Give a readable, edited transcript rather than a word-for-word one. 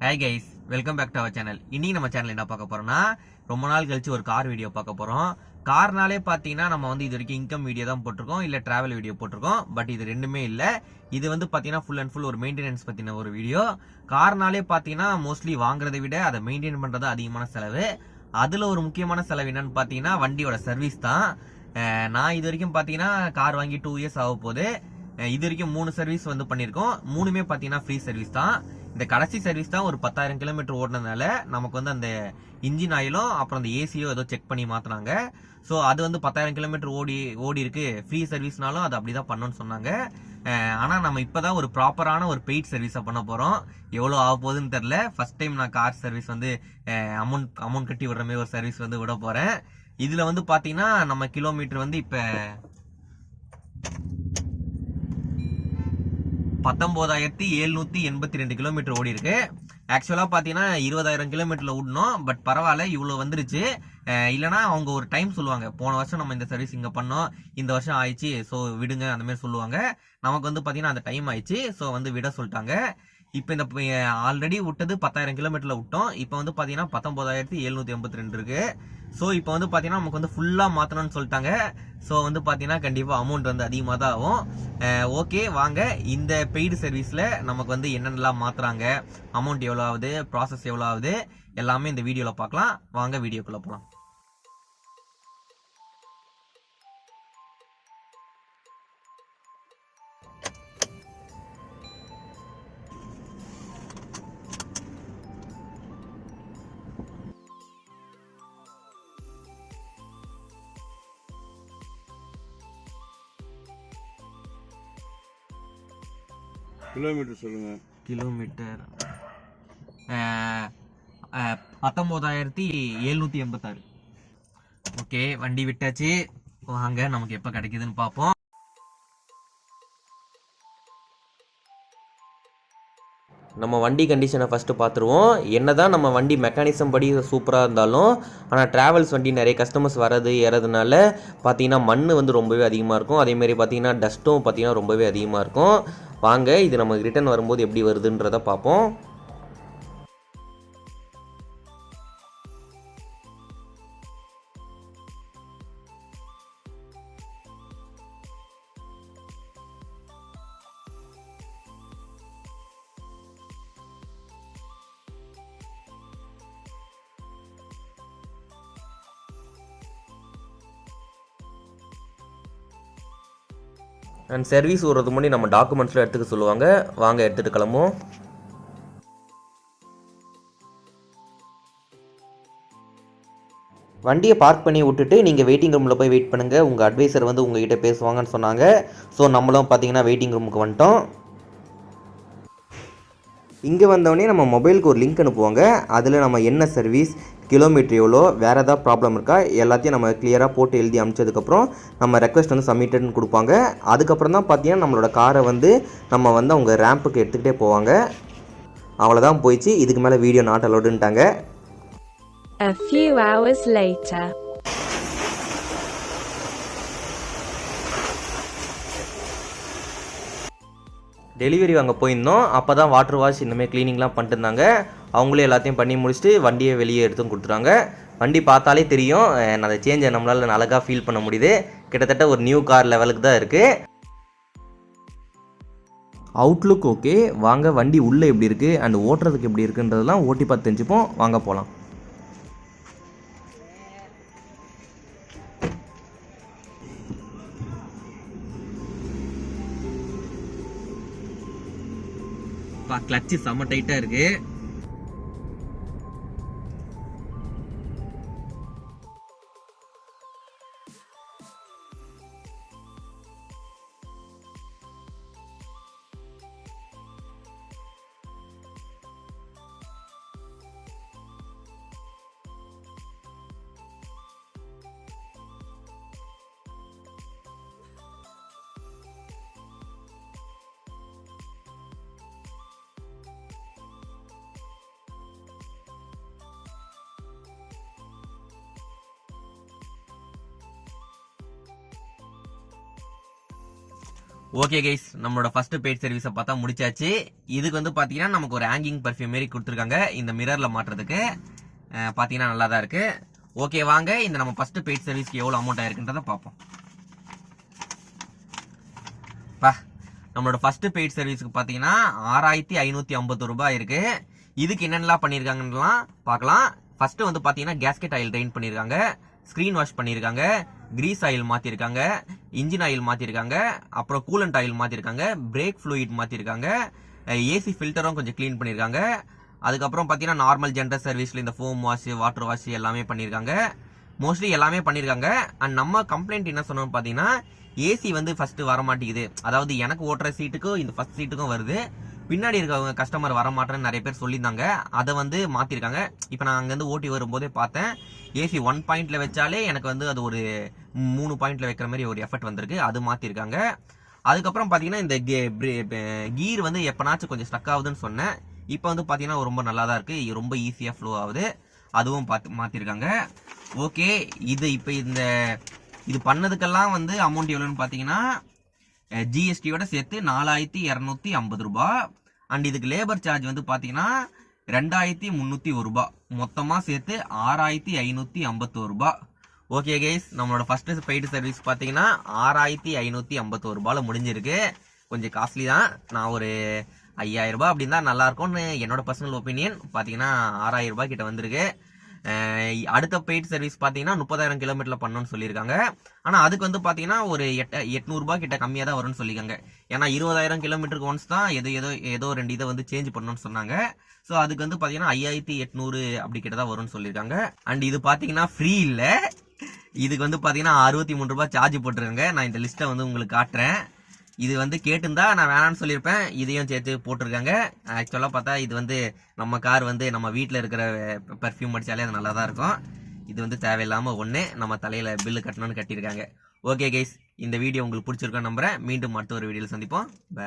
Hi guys, welcome back to our channel. இன்னைக்கு நம்ம channel என்ன பார்க்க போறோம்னா, ரொம்ப நாள் கழிச்சு ஒரு கார் வீடியோ பார்க்க போறோம். கார்னாலே பார்த்தீங்கன்னா நம்ம வந்து இது வரைக்கும் இன்கம் வீடியோ தான் போட்டிருக்கோம், இல்ல டிராவல் வீடியோ போட்டிருக்கோம். பட் இது ரெண்டுமே இல்ல. இது வந்து பார்த்தீங்கன்னா ஃபுல் அண்ட் ஃபுல் ஒரு மெயின்டெனன்ஸ் பத்தின ஒரு வீடியோ. கார்னாலே பார்த்தீங்கன்னா மோஸ்ட்லி வாங்குறதை விட அதை மெயின்டைன் பண்றது அதிகமான செலவு. அதுல ஒரு முக்கியமான செலவு என்னன்னு பார்த்தீங்கன்னா வண்டியோட சர்வீஸ் தான். நான் இது வரைக்கும் பார்த்தீங்கன்னா கார் வாங்கி 2 இயர்ஸ் ஆக போகுது. இது வரைக்கும் 3 சர்வீஸ் வந்து பண்ணியிருக்கோம். மூணுமே பார்த்தீங்கன்னா ஃப்ரீ சர்வீஸ் தான். இந்த கடைசி சர்வீஸ் தான் ஒரு 10,000 கிலோமீட்டர் ஓடினதுனால நமக்கு வந்து அந்த இன்ஜின் ஆயிலும் அப்புறம் அந்த ஏசியோ ஏதோ செக் பண்ணி மாத்தினாங்க. ஸோ அது வந்து 10,000 கிலோமீட்டர் ஓடி இருக்கு. ஃப்ரீ சர்வீஸ்னாலும் அது அப்படிதான் பண்ணணும்னு சொன்னாங்க. ஆனா நம்ம இப்பதான் ஒரு ப்ராப்பரான ஒரு பெய்ட் சர்வீஸை பண்ண போறோம். எவ்வளவு ஆக போகுதுன்னு தெரியல. ஃபர்ஸ்ட் டைம் நான் கார் சர்வீஸ் வந்து அமௌண்ட் கட்டி விடுற மாதிரி ஒரு சர்வீஸ் வந்து விட போறேன். இதுல வந்து பாத்தீங்கன்னா நம்ம கிலோமீட்டர் வந்து இப்ப 19,782 கிலோமீட்டர் ஓடி இருக்கு. ஆக்சுவலா பாத்தீங்கன்னா 20,000 கிலோமீட்டர்ல விடணும். பட் பரவாயில்ல, இவ்வளவு வந்துருச்சு. இல்லனா அவங்க ஒரு டைம் சொல்லுவாங்க, போன வருஷம் நம்ம இந்த சர்வீஸ் இங்க பண்ணோம், இந்த வருஷம் ஆயிடுச்சு, சோ விடுங்க அந்த மாதிரி சொல்லுவாங்க. நமக்கு வந்து பாத்தீங்கன்னா அந்த டைம் ஆயிடுச்சு, சோ வந்து விட சொல்லிட்டாங்க. இப்ப இந்த ஆல்ரெடி விட்டது 10,000 கிலோமீட்டர்ல விட்டோம். இப்ப வந்து பாத்தீங்கன்னா 19,782 இருக்கு. சோ இப்ப வந்து பாத்தீங்கன்னா நமக்கு வந்து ஃபுல்லா மாத்தணும்னு சொல்லிட்டாங்க. சோ வந்து பாத்தீங்கன்னா கண்டிப்பா அமௌண்ட் வந்து அதிகமா தான் ஆகும். ஓகே, வாங்க இந்த பெய்டு சர்வீஸ்ல நமக்கு வந்து என்னென்னலாம் மாத்துறாங்க, அமௌண்ட் எவ்வளவு ஆகுது, ப்ராசஸ் எவ்வளவு ஆகுது, எல்லாமே இந்த வீடியோல பார்க்கலாம். வாங்க வீடியோக்குள்ள போலாம். கிலோமீட்டர் சொல்லுங்க. கிலோமீட்டர் 19,786. ஓகே, வண்டி விட்டாச்சு. வாங்க நமக்கு எப்ப கிடைக்குதுன்னு பார்ப்போம். நம்ம வண்டி கண்டிஷனை ஃபஸ்ட்டு பார்த்துருவோம். என்னதான் நம்ம வண்டி மெக்கானிசம் படி சூப்பராக இருந்தாலும், ஆனால் ட்ராவல்ஸ் வண்டி நிறைய கஸ்டமர்ஸ் வரது ஏறதுனால பார்த்தீங்கன்னா மண் வந்து ரொம்பவே அதிகமாக இருக்கும். அதேமாரி பார்த்தீங்கன்னா டஸ்ட்டும் பார்த்தீங்கன்னா ரொம்பவே அதிகமாக இருக்கும். வாங்க இது நமக்கு ரிட்டர்ன் வரும்போது எப்படி வருதுன்றதை பார்ப்போம். அண்ட் சர்வீஸ் விடுறதுக்கு முன்னாடி நம்ம டாக்குமெண்ட்ஸ்லாம் எடுத்துக்க சொல்லுவாங்க. வாங்க எடுத்துகிட்டு கிளம்புவோம். வண்டியை பார்க் பண்ணி விட்டுட்டு நீங்கள் வெயிட்டிங் ரூமில் போய் வெயிட் பண்ணுங்கள். உங்கள் அட்வைசர் வந்து உங்ககிட்ட பேசுவாங்கன்னு சொன்னாங்க. ஸோ நம்மளும் பார்த்தீங்கன்னா வெயிட்டிங் ரூமுக்கு வந்துட்டோம். இங்கே வந்தவொடனே நம்ம மொபைலுக்கு ஒரு லிங்க் அனுப்புவாங்க. அதில் நம்ம என்ன சர்வீஸ், கிலோமீட்டர் எவ்வளோ, வேறு ஏதாவது ப்ராப்ளம் இருக்கா, எல்லாத்தையும் நம்ம கிளியராக போட்டு எழுதி அனுப்பிச்சதுக்கப்புறம் நம்ம ரெக்வஸ்ட் வந்து சப்மிட்டட்னு கொடுப்பாங்க. அதுக்கப்புறம் தான் பார்த்தீங்கன்னா நம்மளோட காரை வந்து நம்ம வந்து அவங்க ரேம்புக்கு எடுத்துக்கிட்டே போவாங்க. அவ்வளோதான் போயிடுச்சு. இதுக்கு மேலே வீடியோ நாட் அலோடுன்ட்டாங்க. A few hours later. Delivery வாங்க போயிருந்தோம். அப்போ தான் வாட்டர் வாஷ் இந்தமாதிரி க்ளீனிங்லாம் பண்ணிட்டு இருந்தாங்க. அவங்களே எல்லாத்தையும் பண்ணி முடிச்சுட்டு வண்டியை வெளியே எடுத்து கொடுத்துறாங்க. வண்டி பார்த்தாலே தெரியும், அந்த சேஞ்சை நம்மளால் அழகாக ஃபீல் பண்ண முடியுது. கிட்டத்தட்ட ஒரு நியூ கார் லெவலுக்கு தான் இருக்குது. Outlook okay. வாங்க வண்டி உள்ளே எப்படி இருக்குது அண்ட் ஓட்டுறதுக்கு எப்படி இருக்குன்றதெல்லாம் ஓட்டி பார்த்து தெரிஞ்சுப்போம். வாங்க போகலாம். கிளட்ச் செம்ம டைட்டா இருக்கு. ஓகே கைஸ், நம்மளோட ஃபர்ஸ்ட் பெய்ட் சர்வீஸை பார்த்தா முடிச்சாச்சு. இதுக்கு வந்து பாத்தீங்கன்னா நமக்கு ஒரு ஹேங்கிங் பர்ஃப்யூம் மாரி கொடுத்துருக்காங்க இந்த மிரர்ல மாட்டுறதுக்கு. பாத்தீங்கன்னா நல்லா தான் இருக்கு. ஓகே, வாங்க இந்த நம்ம ஃபர்ஸ்ட் பெய்ட் சர்வீஸ்க்கு எவ்வளவு அமௌண்ட் ஆயிருக்குன்றத பார்ப்போம். நம்மளோட ஃபர்ஸ்ட் பெய்ட் சர்வீஸ்க்கு பாத்தீங்கன்னா 6550 ரூபாய் இருக்கு. இதுக்கு என்னென்னலாம் பண்ணிருக்காங்கலாம் பார்க்கலாம். ஃபர்ஸ்ட் வந்து பாத்தீங்கன்னா கேஸ்கெட் ஆயில் ட்ரெயின் பண்ணிருக்காங்க, ஸ்கிரீன் வாஷ் பண்ணிருக்காங்க, கிரீஸ் ஆயில் மாத்திருக்காங்க, இன்ஜின் ஆயில் மாத்திருக்காங்க, அப்புறம் கூலண்ட் ஆயில் மாத்திருக்காங்க, பிரேக் ஃப்ளூயிட் மாத்திருக்காங்க, ஏசி ஃபில்டரும் கொஞ்சம் க்ளீன் பண்ணிருக்காங்க. அதுக்கப்புறம் பாத்தீங்கன்னா நார்மல் ஜென்ரல் சர்வீஸ்ல இந்த ஃபோம் வாஷ், வாட்டர் வாஷ் எல்லாமே பண்ணிருக்காங்க. மோஸ்ட்லி எல்லாமே பண்ணிருக்காங்க. அண்ட் நம்ம கம்ப்ளைண்ட் என்ன சொன்னோம் பாத்தீங்கன்னா ஏசி வந்து ஃபர்ஸ்ட் வர மாட்டேங்குது. அதாவது எனக்கு ஓட்டுற சீட்டுக்கும் இந்த ஃபர்ஸ்ட் சீட்டுக்கும் வருது, பின்னாடி இருக்கவங்க கஸ்டமர் வர மாட்டேன்னு நிறைய பேர் சொல்லியிருந்தாங்க. அதை வந்து மாத்திருக்காங்க. இப்போ நான் அங்கேருந்து ஓட்டி வரும்போதே பார்த்தேன், ஏசி 1 பாயிண்ட்ல வச்சாலே எனக்கு வந்து அது ஒரு 3 பாயிண்ட்ல வைக்கிற மாதிரி ஒரு எஃபெக்ட் வந்திருக்கு. அது மாத்திருக்காங்க. அதுக்கப்புறம் பாத்தீங்கன்னா இந்த கீர் வந்து எப்பனாச்சும் கொஞ்சம் ஸ்டக் ஆகுதுன்னு சொன்னேன். இப்போ வந்து பாத்தீங்கன்னா ரொம்ப நல்லா தான் இருக்கு, ரொம்ப ஈஸியா ஃப்ளோ ஆகுது. அதுவும் மாத்திருக்காங்க. ஓகே, இப்போ இது பண்ணதுக்கெல்லாம் வந்து அமௌண்ட் எவ்வளவுன்னு பாத்தீங்கன்னா ஜிஎஸ்டியோட சேர்த்து 4250 ரூபாய். அண்ட் இதுக்கு லேபர் சார்ஜ் வந்து பாத்தீங்கன்னா 2301 ரூபாய். மொத்தமா சேர்த்து 6551 ரூபாய். ஓகே கைஸ், நம்மளோட ஃபர்ஸ்ட் பெய்டு சர்வீஸ் பாத்தீங்கன்னா 6551 ரூபாயில முடிஞ்சிருக்கு. கொஞ்சம் காஸ்ட்லி தான். நான் ஒரு 5000 ரூபாய் அப்படின்னு தான் நல்லா இருக்கும்னு என்னோட பர்சனல் ஒப்பீனியன். பாத்தீங்கன்னா 6000 ரூபாய் கிட்ட வந்திருக்கு. அடுத்த பெய்ட் சர்வீஸ் பாத்தீங்கன்னா 30000 கிலோமீட்டர்ல பண்ணணும்னு சொல்லியிருக்காங்க. ஆனா அதுக்கு வந்து பாத்தீங்கன்னா ஒரு 800 ரூபாய் கிட்ட கம்மியா தான் வரும்னு சொல்லியிருக்காங்க. ஏன்னா 20000 கிலோமீட்டருக்கு ஒன்ஸ் தான் ஏதோ 2 இதை வந்து சேஞ்ச் பண்ணணும்னு சொன்னாங்க. ஸோ அதுக்கு வந்து பாத்தீங்கன்னா 5800 அப்படி கிட்ட தான் வரும்னு சொல்லியிருக்காங்க. அண்ட் இது பாத்தீங்கன்னா ஃப்ரீ இல்ல, இதுக்கு வந்து பாத்தீங்கன்னா 63 ரூபாய் சார்ஜ் போட்டிருக்காங்க. நான் இந்த லிஸ்ட்டை வந்து உங்களுக்கு காட்டுறேன். இது வந்து கேட்டுந்தா நான் வேணான்னு சொல்லியிருப்பேன், இதையும் சேர்த்து போட்டிருக்காங்க. ஆக்சுவலா பார்த்தா இது வந்து நம்ம கார் வந்து நம்ம வீட்டில் இருக்கிற பர்ஃப்யூம் அடிச்சாலே அது நல்லா தான் இருக்கும். இது வந்து தேவையில்லாம ஒன்று நம்ம தலையில பில்லு கட்டணும்னு கட்டியிருக்காங்க. ஓகே கைஸ், இந்த வீடியோ உங்களுக்கு பிடிச்சிருக்கோன்னு நம்புறேன். மீண்டும் அடுத்த ஒரு வீடியோவில் சந்திப்போம். பை.